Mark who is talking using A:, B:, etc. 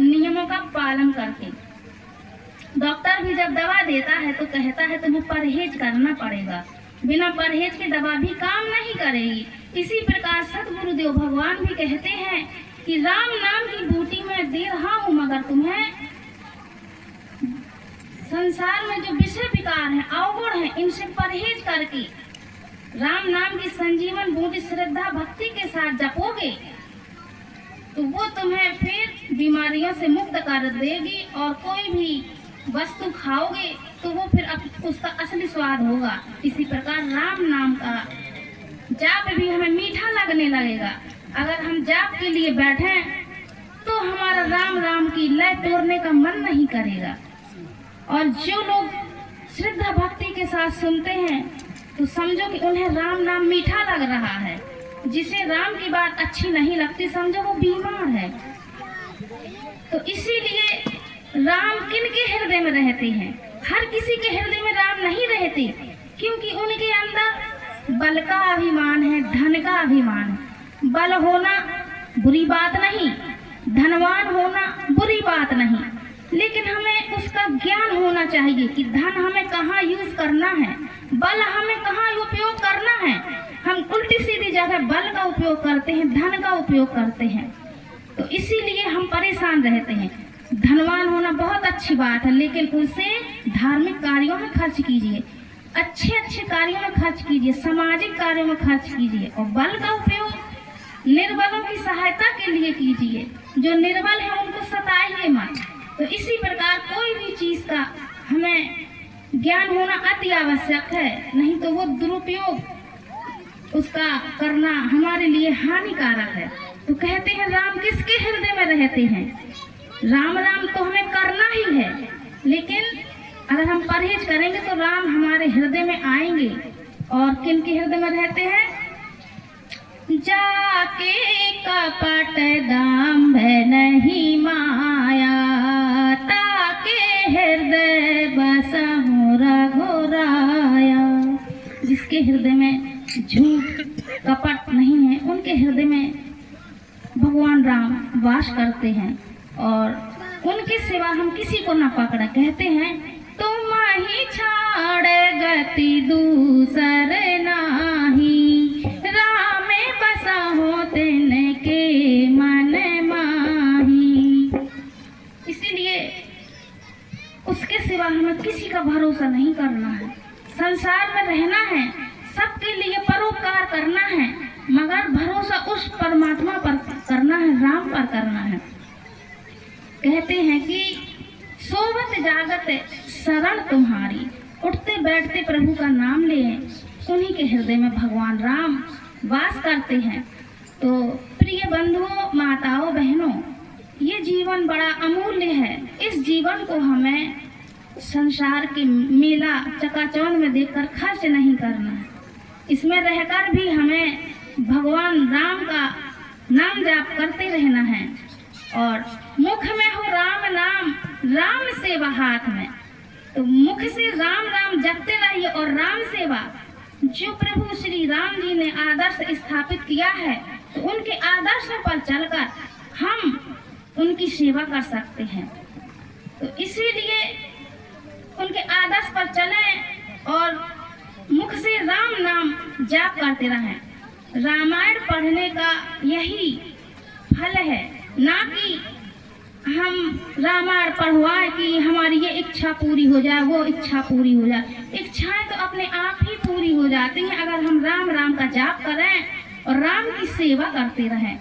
A: नियमों का पालन करके। डॉक्टर भी जब दवा देता है तो कहता है तुम्हें परहेज करना पड़ेगा, बिना परहेज के दवा भी काम नहीं करेगी। इसी प्रकार सदगुरुदेव भगवान भी कहते हैं कि राम नाम की बूटी में दे रहा हूँ, मगर तुम्हें संसार में जो विषय विकार है, अवगुण है, इनसे परहेज करके राम नाम की संजीवन बूटी श्रद्धा भक्ति के साथ जपोगे तो वो तुम्हें फिर बीमारियों से मुक्त कर देगी, और कोई भी वस्तु खाओगे तो वो फिर उसका असली स्वाद होगा। इसी प्रकार राम नाम का जाप भी हमें मीठा लगने लगेगा। अगर हम जाप के लिए बैठे तो हमारा राम राम की लय तोड़ने का मन नहीं करेगा। और जो लोग श्रद्धा भक्ति के साथ सुनते हैं तो समझो कि उन्हें राम नाम मीठा लग रहा है। जिसे राम की बात अच्छी नहीं लगती समझो वो बीमार है। तो इसीलिए राम किन के हृदय में रहते हैं? हर किसी के हृदय में राम नहीं रहते, क्योंकि उनके अंदर बल का अभिमान है, धन का अभिमान है। बल होना बुरी बात नहीं, धनवान होना बुरी बात नहीं, लेकिन हमें उसका ज्ञान होना चाहिए कि धन हमें कहाँ यूज करना है, बल हमें कहाँ उपयोग करना है। हम उल्टी सीधी जगह बल का उपयोग करते हैं, धन का उपयोग करते हैं, तो इसीलिए हम परेशान रहते हैं। धनवान होना बहुत अच्छी बात है, लेकिन उसे धार्मिक कार्यों में खर्च कीजिए, अच्छे अच्छे कार्यों में खर्च कीजिए, सामाजिक कार्यों में खर्च कीजिए। और बल का उपयोग निर्बलों की सहायता के लिए कीजिए, जो निर्बल है उनको सताइए मत। तो इसी प्रकार कोई भी चीज का हमें ज्ञान होना अति आवश्यक है, नहीं तो वो दुरुपयोग उसका करना हमारे लिए हानिकारक है। तो कहते हैं राम किसके हृदय में रहते हैं? राम राम तो हमें करना ही है, लेकिन अगर हम परहेज करेंगे तो राम हमारे हृदय में आएंगे। और किन के हृदय में रहते हैं? जाके कपट दाम नहीं माया, ताके हृदय बसा रघुराया। जिसके हृदय में झूठ कपट नहीं है उनके हृदय में भगवान राम वास करते हैं, और उनके सिवा हम किसी को न पकड़ा। कहते हैं तुम ही छाड़ गति दूसर नाही, रामे बसा हो तेने के मन माही। इसीलिए उसके सिवा हमें किसी का भरोसा नहीं करना है। संसार में रहना है, सबके लिए परोपकार करना है, मगर भरोसा उस परमात्मा पर करना है, राम पर करना है। कहते हैं कि सोवत जागत शरण तुम्हारी, उठते बैठते प्रभु का नाम लें, उन्हीं के हृदय में भगवान राम वास करते हैं। तो प्रिय बंधुओं, माताओं, बहनों, ये जीवन बड़ा अमूल्य है। इस जीवन को हमें संसार के मेला चकाचौंध में देखकर खर्च नहीं करना है। इसमें रहकर भी हमें भगवान राम का नाम जाप करते रहना है। और मुख में हो राम नाम, राम सेवा हाथ में। तो मुख से राम राम जपते रहिए। और राम सेवा जो प्रभु श्री राम जी ने आदर्श स्थापित किया है, तो उनके आदर्शों पर चलकर हम उनकी सेवा कर सकते हैं। तो इसीलिए उनके आदर्श पर चलें और मुख से राम नाम जाप करते रहें। रामायण पढ़ने का यही फल है, ना कि हम रामायण पढ़वाए कि हमारी ये इच्छा पूरी हो जाए, वो इच्छा पूरी हो जाए। इच्छाएं तो अपने आप ही पूरी हो जाती हैं अगर हम राम राम का जाप करें और राम की सेवा करते रहें।